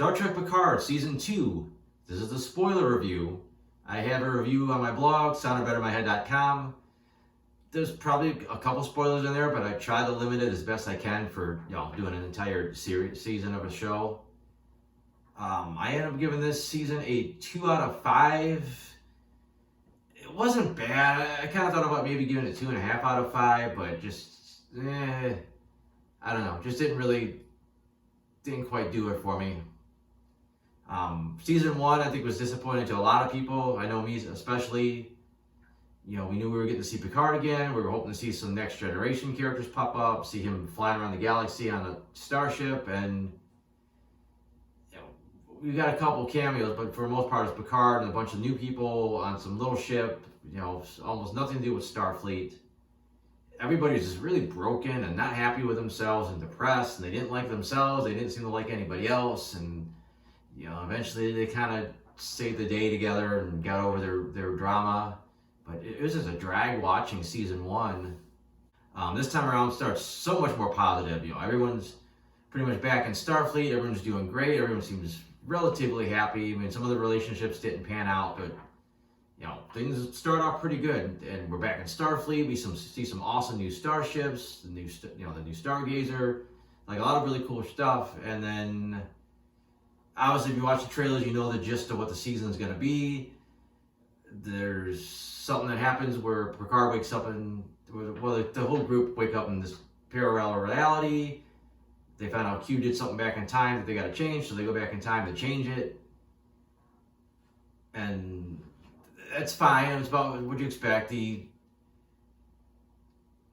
Star Trek Picard Season 2. This is the spoiler review. I have a review on my blog, soundedbettermyhead.com. There's probably a couple spoilers in there, but I try to limit it as best I can for doing an entire season of a show. I ended up giving this season a 2 out of 5. It wasn't bad. I kind of thought about maybe giving it 2.5 out of 5, but just, I don't know. Just didn't quite do it for me. Season 1, I think, was disappointing to a lot of people. I know me especially. We knew we were getting to see Picard again. We were hoping to see some Next Generation characters pop up, see him flying around the galaxy on a starship, and we got a couple cameos, but for the most part it's Picard and a bunch of new people on some little ship, almost nothing to do with Starfleet. Everybody's just really broken and not happy with themselves and depressed, and they didn't like themselves, they didn't seem to like anybody else, and eventually they kind of saved the day together and got over their drama. But it was just a drag watching season 1. This time around starts so much more positive. Everyone's pretty much back in Starfleet, everyone's doing great, everyone seems relatively happy. I mean, some of the relationships didn't pan out, but things start off pretty good, and we're back in Starfleet. We see some awesome new starships, the new Stargazer, like a lot of really cool stuff. And then, obviously, if you watch the trailers, you know the gist of what the season is going to be. There's something that happens where Picard wakes up the whole group wake up in this parallel reality. They found out Q did something back in time that they got to change, so they go back in time to change it. And that's fine. It's about what you expect. The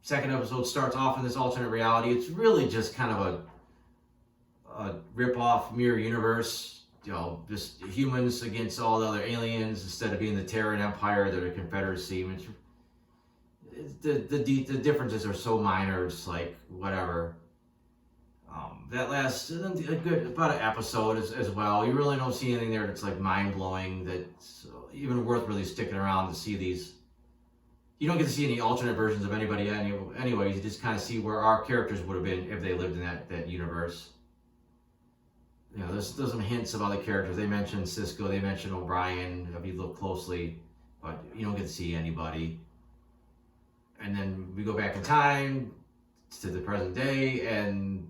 second episode starts off in this alternate reality. It's really just kind of a rip-off mirror universe. Just humans against all the other aliens instead of being the Terran Empire, they're the Confederacy. The differences are so minor. It's like whatever. That lasts a good about an episode as well. You really don't see anything there that's like mind blowing. That's even worth really sticking around to see these. You don't get to see any alternate versions of anybody anyways. You just kind of see where our characters would have been if they lived in that universe. There's some hints of other characters. They mentioned Cisco, they mentioned O'Brien, if you look closely, but you don't get to see anybody. And then we go back in time to the present day, and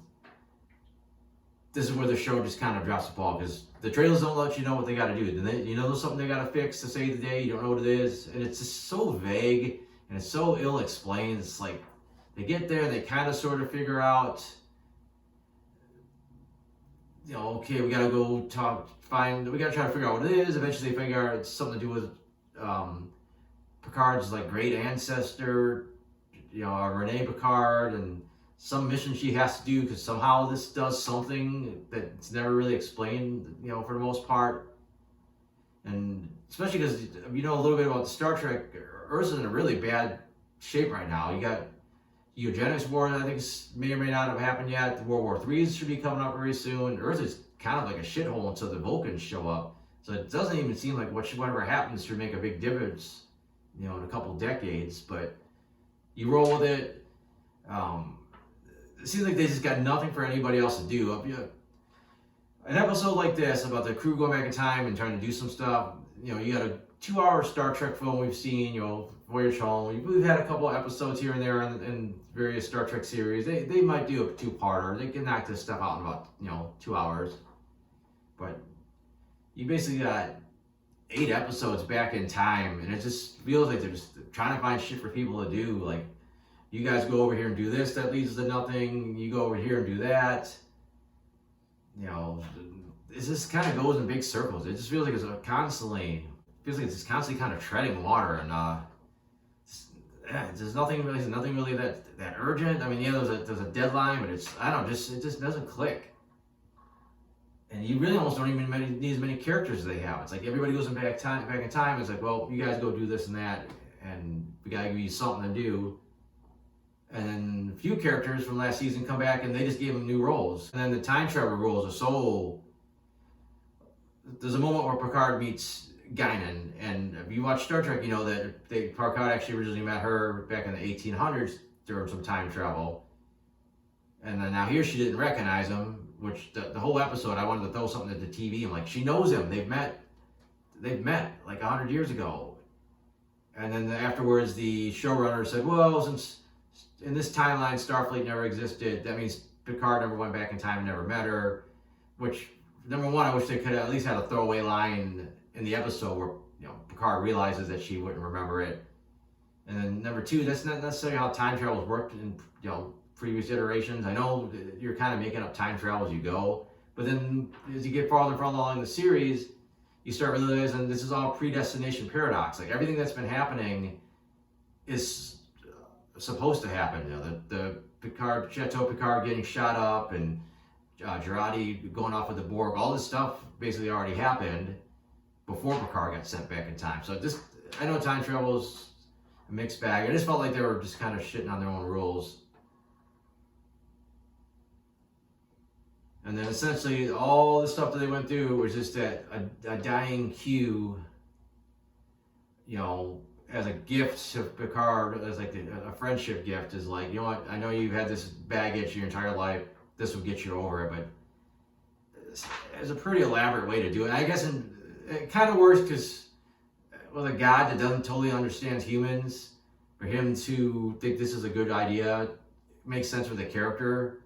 this is where the show just kind of drops the ball, because the trailers don't let you know what they got to do. There's something they got to fix to save the day. You don't know what it is, and it's just so vague and it's so ill explained. It's like they get there and they kind of sort of figure out, okay, we gotta go we gotta try to figure out what it is. Eventually they figure out it's something to do with Picard's like great ancestor, Rene Picard, and some mission she has to do because somehow this does something that's never really explained, for the most part. And especially because a little bit about the Star Trek, Earth's in a really bad shape right now. You got eugenics war, I think may or may not have happened yet. World War III should be coming up very soon. Earth is kind of like a shithole until the Vulcans show up. So it doesn't even seem like whatever happens should make a big difference, in a couple decades. But you roll with it. It seems like they just got nothing for anybody else to do. An episode like this about the crew going back in time and trying to do some stuff. You got a 2-hour Star Trek film we've seen, Voyage Home. We've had a couple of episodes here and there in various Star Trek series. They might do a 2-parter. They can knock this stuff out in about 2 hours. But you basically got 8 episodes back in time, and it just feels like they're just trying to find shit for people to do. Like, you guys go over here and do this, that leads to nothing. You go over here and do that. It just kind of goes in big circles. It just feels like it's constantly kind of treading water, and there's nothing really that urgent. I mean, there's a deadline, but it just doesn't click. And you really almost don't even need as many characters as they have. It's like everybody goes back in time. It's like, well, you guys go do this and that, and we gotta give you something to do. And then a few characters from last season come back, and they just gave them new roles. And then the time travel roles are so. There's a moment where Picard meets Guinan, and if you watch Star Trek, you know that Picard actually originally met her back in the 1800s during some time travel. And then now here she didn't recognize him, which the whole episode I wanted to throw something at the TV. I'm like, she knows him. They've met like 100 years ago. And then afterwards, the showrunner said, well, since in this timeline Starfleet never existed, that means Picard never went back in time and never met her. Which, number one, I wish they could have at least had a throwaway line in the episode where Picard realizes that she wouldn't remember it. And then number two, that's not necessarily how time travel's worked in previous iterations. I know you're kind of making up time travel as you go, but then as you get farther and farther along the series, you start realizing this is all predestination paradox. Like everything that's been happening is supposed to happen. The Picard, Chateau Picard getting shot up, and Jurati going off with the Borg. All this stuff basically already happened before Picard got sent back in time. So I know time travel's a mixed bag. I just felt like they were just kind of shitting on their own rules. And then essentially all the stuff that they went through was just that a dying Q, as a gift to Picard, as like a friendship gift, is like, you know what, I know you've had this baggage your entire life, this will get you over it, but it's a pretty elaborate way to do it. I guess it kind of works because with a god that doesn't totally understand humans, for him to think this is a good idea makes sense for the character,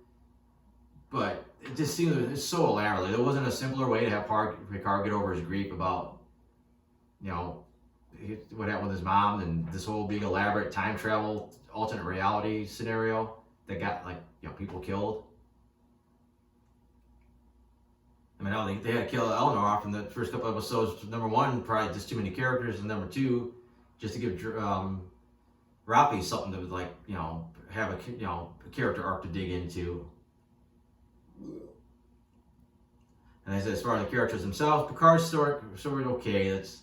but it just seems it's so elaborate. There wasn't a simpler way to have Picard get over his grief about, what happened with his mom and this whole big elaborate time travel alternate reality scenario that got people killed. I mean, they had to kill Eleanor off in the first couple episodes. Number one, probably just too many characters, and number two, just to give Rafi something to have a character arc to dig into. And as far as the characters themselves, Picard's story okay. It's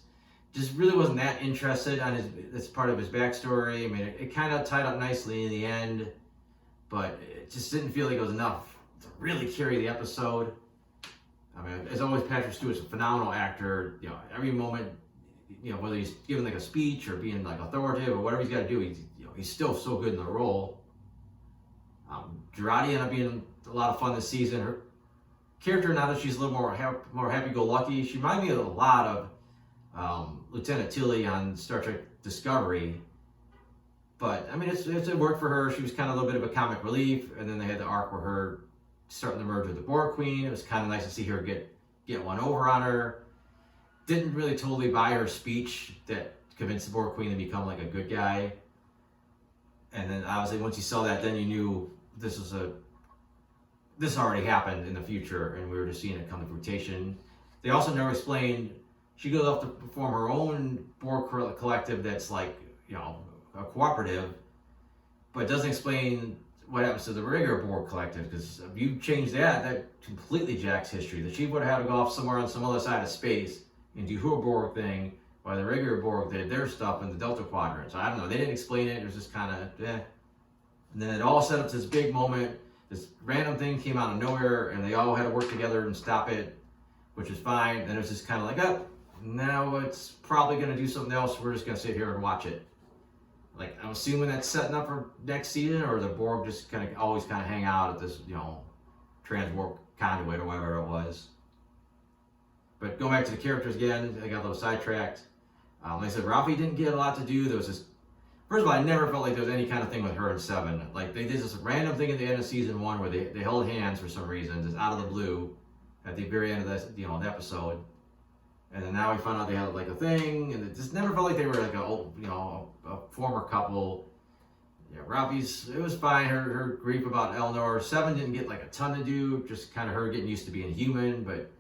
just really wasn't that interested on that's part of his backstory. I mean, it kind of tied up nicely in the end, but it just didn't feel like it was enough to really carry the episode. I mean, as always, Patrick Stewart's a phenomenal actor. Every moment, whether he's giving like a speech or being like authoritative or whatever he's got to do, he's still so good in the role. Jurati ended up being a lot of fun this season. Her character, now that she's a little more happy-go-lucky, she reminded me of a lot of Lieutenant Tilly on Star Trek Discovery. But I mean, it worked for her. She was kind of a little bit of a comic relief, and then they had the arc where her starting to merge with the Borg Queen. It was kind of nice to see her get one over on her. Didn't really totally buy her speech that convinced the Borg Queen to become like a good guy. And then obviously once you saw that, then you knew this already happened in the future, and we were just seeing it come to fruition. They also never explained, she goes off to form her own Borg collective that's like, a cooperative, but doesn't explain what happens to the regular Borg collective, because if you change that completely jacks history. The Chief would have had to go off somewhere on some other side of space and do her Borg thing, while the regular Borg did their stuff in the Delta Quadrant. So I don't know, they didn't explain it, it was just kind of, eh. And then it all set up to this big moment. This random thing came out of nowhere, and they all had to work together and stop it, which is fine. And it was just kind of like, now it's probably going to do something else. We're just going to sit here and watch it. Like, I'm assuming that's setting up for next season, or the Borg just always hang out at this, transwarp conduit or whatever it was. But going back to the characters again, I got a little sidetracked. Like I said, Rafi didn't get a lot to do. There was this. First of all, I never felt like there was any kind of thing with her and Seven. Like, they did this random thing at the end of season 1 where they held hands for some reason, just out of the blue, at the very end of this, the episode. And then now we found out they had like a thing, and it just never felt like they were like a former couple. Yeah, Rafi's, it was fine. Her grief about Eleanor. Seven didn't get like a ton to do, just kind of her getting used to being human. But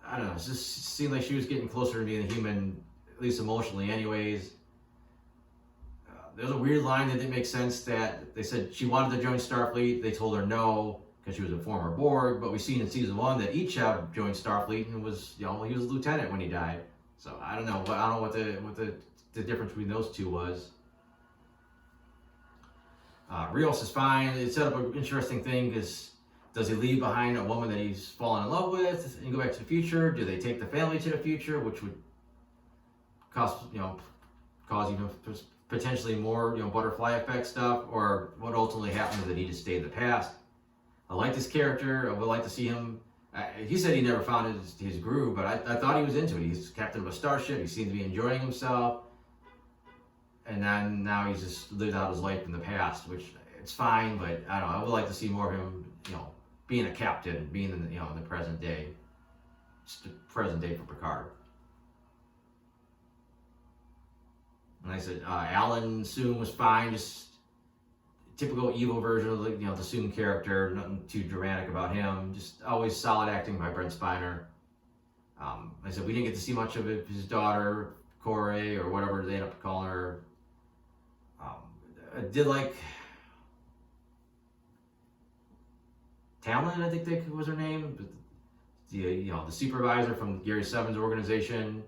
I don't know, it just seemed like she was getting closer to being a human, at least emotionally, anyways. There's a weird line that didn't make sense, that they said she wanted to join Starfleet. They told her no because she was a former Borg. But we've seen in season 1 that Ichab joined Starfleet and was, he was a lieutenant when he died. So I don't know. I don't know what the difference between those two was. Rios is fine. It set up an interesting thing, because does he leave behind a woman that he's fallen in love with and go back to the future? Do they take the family to the future, which would cause even potentially more, butterfly effect stuff? Or what ultimately happened is that he just stayed in the past? I like this character. I would like to see him. He said he never found his groove, but I thought he was into it. He's captain of a starship. He seemed to be enjoying himself. And then now he's just lived out his life in the past, which it's fine, but I don't know. I would like to see more of him, being a captain, being in in the present day. Just the present day for Picard. And I said, Alan Soong was fine, just typical evil version of the Soong character. Nothing too dramatic about him. Just always solid acting by Brent Spiner. I said we didn't get to see much of his daughter, Corey, or whatever they end up calling her. I did like Tamlin, I think that was her name. The supervisor from Gary Seven's organization.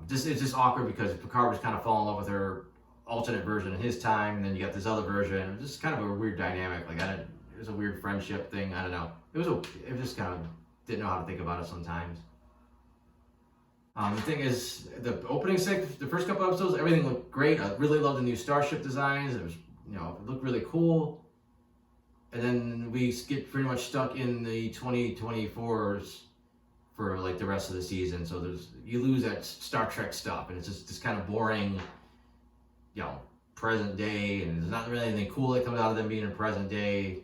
It's just awkward because Picard was kind of falling in love with her alternate version in his time, and then you got this other version. It was just kind of a weird dynamic. It was a weird friendship thing. I don't know. It just kind of didn't know how to think about it sometimes. The thing is, the opening the first couple episodes, everything looked great. I really loved the new starship designs. It was, it looked really cool. And then we get pretty much stuck in the 2024s for like the rest of the season. So you lose that Star Trek stuff, and it's just kind of boring, present day, and there's not really anything cool that comes out of them being in present day.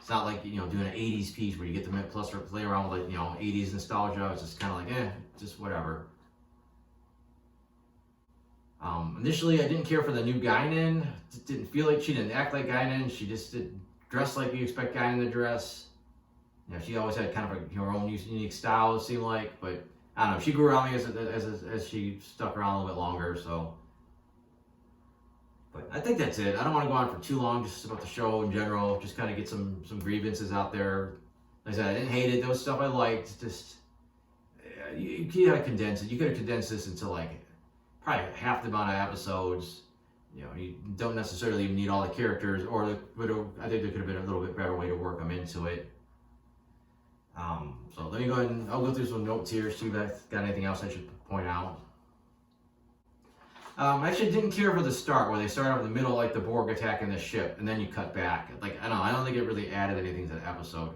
It's not like, doing an 80s piece where you get to play around with 80s nostalgia. It's just kind of like, just whatever. Initially, I didn't care for the new Guinan. It didn't feel like she didn't act like Guinan. She just didn't dress like you expect Guinan to dress. She always had kind of her own unique style, it seemed like. But I don't know. She grew around me as she stuck around a little bit longer. So, but I think that's it. I don't want to go on for too long just about the show in general. Just kind of get some grievances out there. Like I said, I didn't hate it. There was stuff I liked. Just you gotta condense it. You could have condensed this into like probably half the amount of episodes. You don't necessarily even need all the characters, or I think there could have been a little bit better way to work them into it. So let me go ahead and I'll go through some notes here, see if I've got anything else I should point out. I actually didn't care for the start where they start off in the middle, like the Borg attacking the ship, and then you cut back. I don't think it really added anything to the episode.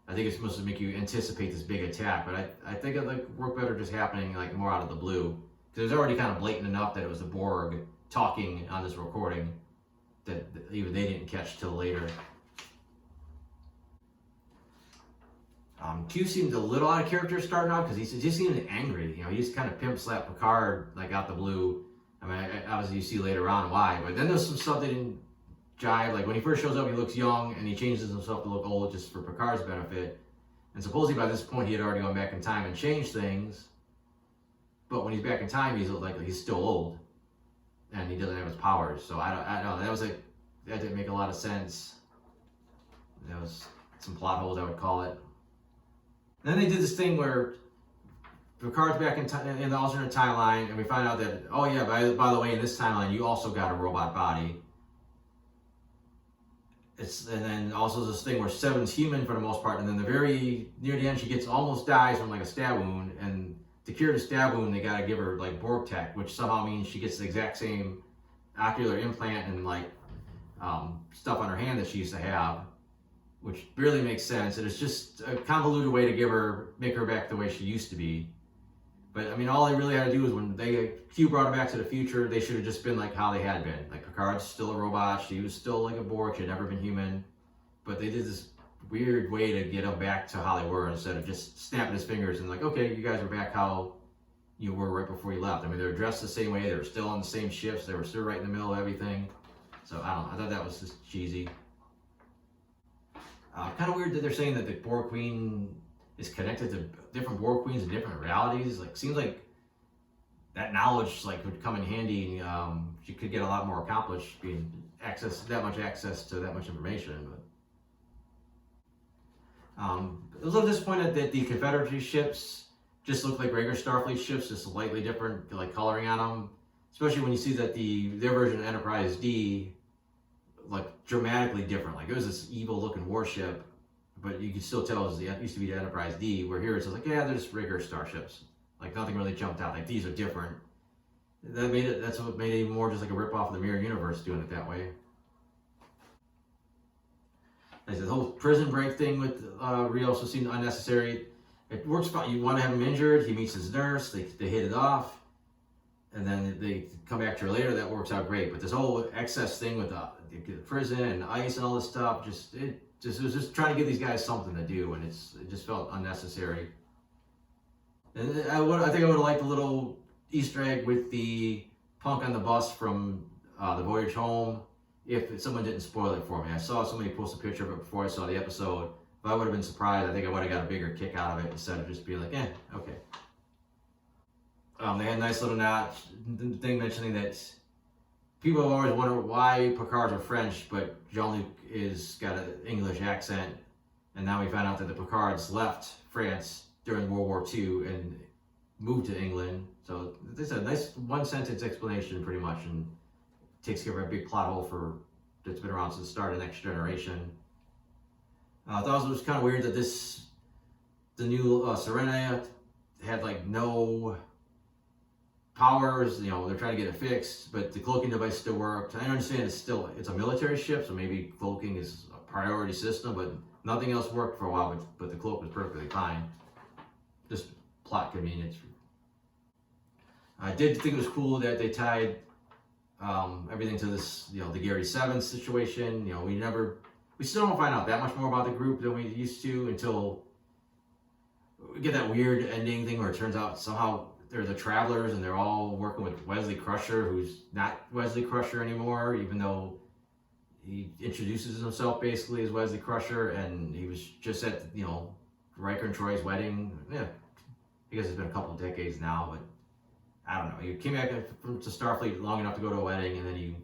I think it's supposed to make you anticipate this big attack, but I think it worked better just happening more out of the blue, because it was already kind of blatant enough that it was the Borg talking on this recording that even they didn't catch till later. Q seemed a little out of character starting out because he just seemed angry. He just kind of pimp slapped Picard out the blue. I mean, obviously you see later on why, but then there's some stuff that didn't jive. Like when he first shows up, he looks young and he changes himself to look old just for Picard's benefit. And supposedly by this point he had already gone back in time and changed things. But when he's back in time, he's still old and he doesn't have his powers. So I don't know. That didn't make a lot of sense. There was some plot holes, I would call it. And then they did this thing where Picard's back in the alternate timeline, and we find out that, oh yeah, by the way, in this timeline, you also got a robot body. And then also this thing where Seven's human for the most part, and then near the end, she almost dies from a stab wound, and to cure the stab wound, they gotta give her Borg tech, which somehow means she gets the exact same ocular implant and stuff on her hand that she used to have, which barely makes sense. And it's just a convoluted way to make her back the way she used to be. But I mean, all they really had to do was when Q brought her back to the future, they should have just been how they had been. Picard's still a robot, she was still a Borg, she had never been human. But they did this weird way to get them back to how they were instead of just snapping his fingers and okay, you guys are back how you were right before you left. I mean, they were dressed the same way, they were still on the same ships, they were still right in the middle of everything. So I don't know, I thought that was just cheesy. Kind of weird that they're saying that the Borg Queen is connected to different Borg Queens in different realities. Seems like that knowledge would come in handy. She could get a lot more accomplished being that much access to that much information. But I was a little disappointed that the Confederate ships just look like regular Starfleet ships, just slightly different coloring on them. Especially when you see that their version of Enterprise D dramatically different. It was this evil looking warship, but you could still tell it used to be the Enterprise D, where here it's they're just regular starships. Nothing really jumped out. These are different. That's what made it even more just a rip off of the Mirror Universe doing it that way. Like the whole prison break thing with Rio also seemed unnecessary. It works fine. You want to have him injured. He meets his nurse. They hit it off, and then they come back to her later. That works out great. But this whole excess thing with the prison and ice and all this stuff, it was just trying to give these guys something to do, and it just felt unnecessary. And I think I would have liked a little Easter egg with the Punk on the bus from the voyage home. If someone didn't spoil it for me, I saw somebody post a picture of it before I saw the episode. If I would have been surprised, I think I would have got a bigger kick out of it instead of just being like, okay. They had a nice little thing mentioning that people have always wondered why Picards are French, but Jean-Luc is got an English accent, and now we found out that the Picards left France during World War II and moved to England. So this is a nice one-sentence explanation, pretty much, and takes care of a big plot hole that's been around since the start of Next Generation. I thought it was kind of weird that the new Serena had like no powers. You know, they're trying to get it fixed, but the cloaking device still worked. I understand it's a military ship, so maybe cloaking is a priority system, but nothing else worked for a while. But the cloak was perfectly fine. Just plot convenience. I did think it was cool that they tied everything to this, the Gary 7 situation. We still don't find out that much more about the group than we used to until we get that weird ending thing where it turns out somehow they're the Travelers and they're all working with Wesley Crusher, who's not Wesley Crusher anymore, even though he introduces himself basically as Wesley Crusher, and he was just at, Riker and Troy's wedding. Yeah, I guess it's been a couple of decades now, but I don't know. He came back to Starfleet long enough to go to a wedding, and then he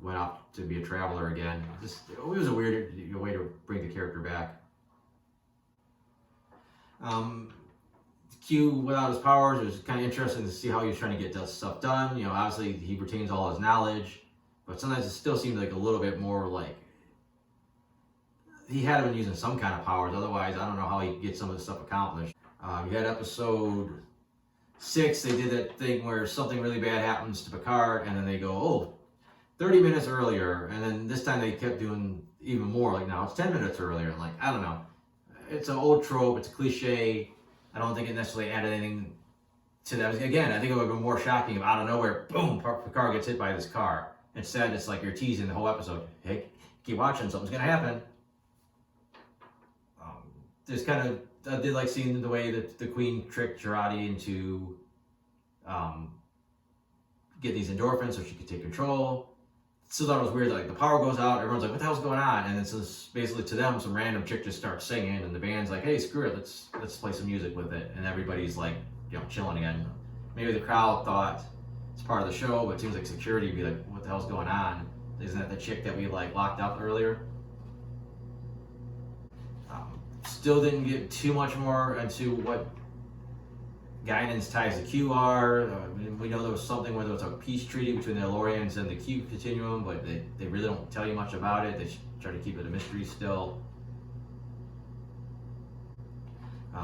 went off to be a Traveler again. It was a weird way to bring the character back. Q, without his powers, it was kind of interesting to see how he was trying to get that stuff done. Obviously he retains all his knowledge, but sometimes it still seemed like a little bit more like he had to been using some kind of powers. Otherwise, I don't know how he gets some of this stuff accomplished. You had episode 6, they did that thing where something really bad happens to Picard, and then they go, 30 minutes earlier, and then this time they kept doing even more, like now it's 10 minutes earlier, and I don't know. It's an old trope, it's a cliche. I don't think it necessarily added anything to that. Again, I think it would have been more shocking if out of nowhere, boom, Picard gets hit by this car. Instead, it's like you're teasing the whole episode. Hey, keep watching, something's gonna happen. I did like seeing the way that the Queen tricked Jurati into getting these endorphins so she could take control. Still thought it was weird that the power goes out, everyone's like, what the hell's going on? And then so basically to them, some random chick just starts singing, and the band's like, hey, screw it, let's play some music with it. And everybody's like, chilling again. Maybe the crowd thought it's part of the show, but it seems like security would be like, what the hell's going on? Isn't that the chick that we locked up earlier? Still didn't get too much more into what Guinan's ties to Q are. We know there was something where there was a peace treaty between the Elorians and the Q continuum, but they really don't tell you much about it. They try to keep it a mystery still.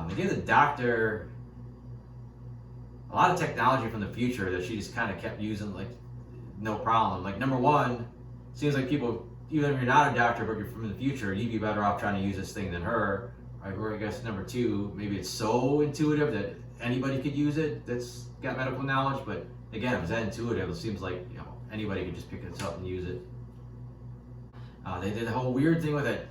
They gave the Doctor a lot of technology from the future that she just kind of kept using, no problem. Number one, seems like people, even if you're not a doctor but you're from the future, you'd be better off trying to use this thing than her. Or I guess number two, maybe it's so intuitive that anybody could use it that's got medical knowledge, but again, if it's that intuitive, it seems like anybody could just pick this up and use it. They did a whole weird thing with that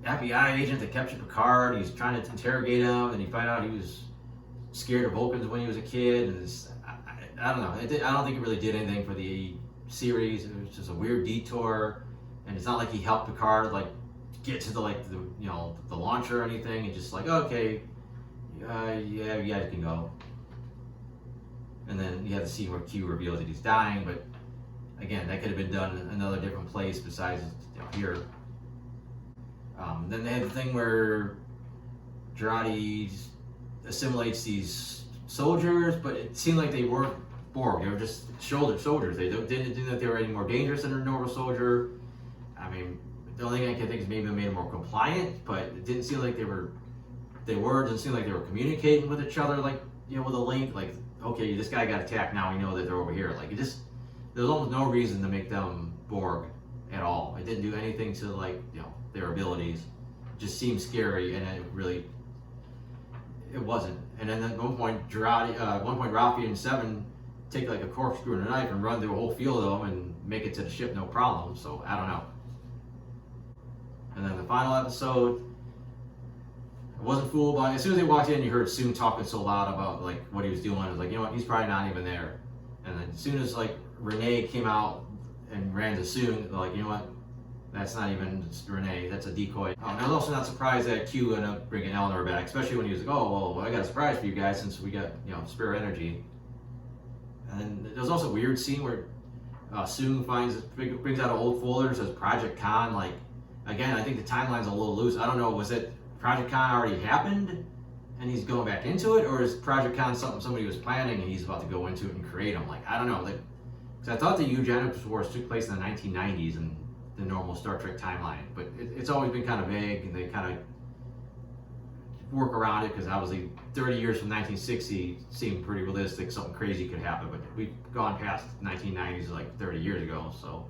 FBI agent that captured Picard. He's trying to interrogate him, and you find out he was scared of Vulcans when he was a kid, and I don't know. I don't think it really did anything for the series. It was just a weird detour, and it's not like he helped Picard get to the launcher or anything. It's just okay, yeah, you guys can go. And then you have the scene where Q reveals that he's dying, but again, that could have been done in another different place besides here. Then they had the thing where Jurati assimilates these soldiers, but it seemed like they weren't Borg. They were just soldiers. They didn't think that they were any more dangerous than a normal soldier. I mean, the only thing I can think is maybe they made them more compliant, but it didn't seem like it didn't seem like they were communicating with each other, with a link, okay, this guy got attacked, now we know that they're over here. There's almost no reason to make them Borg at all. It didn't do anything to their abilities. It just seemed scary, and it wasn't. And then at one point, Rafi and Seven take like a corkscrew and a knife and run through a whole field of them and make it to the ship no problem. So I don't know. And then the final episode, I wasn't fooled by it. As soon as they walked in, you heard Soong talking so loud about like what he was doing. I was like, you know what, he's probably not even there. And then as soon as like Renee came out and ran to Soong, like, you know what, that's not even Renee, that's a decoy. And I was also not surprised that Q ended up bringing Eleanor back, especially when he was like, oh, well, I got a surprise for you guys since we got, you know, spare energy. And then there was also a weird scene where Soong brings out an old folder that says Project Con. Like, again, I think the timeline's a little loose. I don't know, was it Project Con already happened and he's going back into it, or is Project Con something somebody was planning and he's about to go into it and create them? Like, I don't know. Like, because I thought the Eugenics Wars took place in the 1990s and the normal Star Trek timeline, but it's always been kind of vague, and they kind of work around it because obviously 30 years from 1960 seemed pretty realistic. Something crazy could happen, but we've gone past 1990s like 30 years ago. So,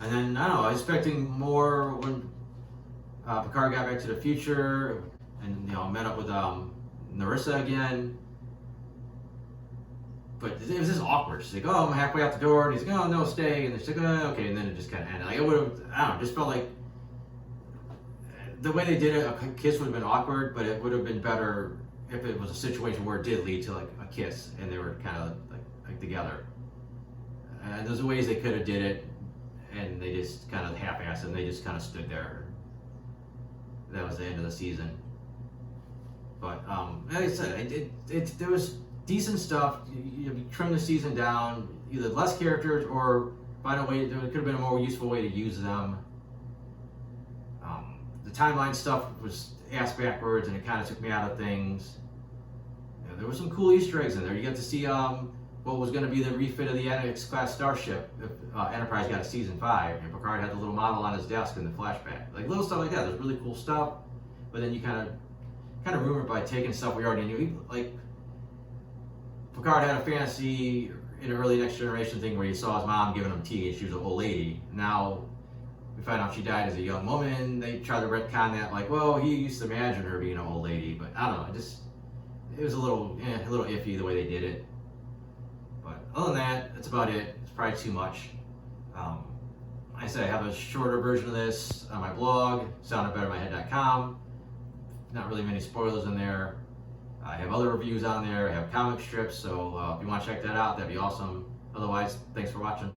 and then I don't know, I was expecting more when Picard got back to the future and, you know, met up with Narissa again. But it was just awkward. She's like, oh, I'm halfway out the door. And he's like, oh, no, stay. And she's like, oh, okay. And then it just kind of ended. Like, it would have, I don't know, just felt like the way they did it, a kiss would have been awkward, but it would have been better if it was a situation where it did lead to like a kiss and they were kind of like together. And there's ways they could have did it, and they just kind of half-assed it, and they just kind of stood there. That was the end of the season. But like I said, there was decent stuff. You trim the season down, either less characters or find a way. There could have been a more useful way to use them. The timeline stuff was ass backwards, and it kind of took me out of things. You know, there were some cool Easter eggs in there. You got to see what was going to be the refit of the Enix class starship if Enterprise got a season 5. And Picard had the little model on his desk in the flashback, like little stuff like that. There's really cool stuff, but then you kind of ruined it by taking stuff we already knew. Like, Picard had a fantasy in an early Next Generation thing where he saw his mom giving him tea and she was an old lady. Now we find out she died as a young woman. They try to retcon that, like, well, he used to imagine her being an old lady, but I don't know. It was a little iffy the way they did it. But other than that, that's about it. It's probably too much. Like I said, I have a shorter version of this on my blog, soundedbettermyhead.com. Not really many spoilers in there. I have other reviews on there. I have comic strips, so if you want to check that out, that'd be awesome. Otherwise, thanks for watching.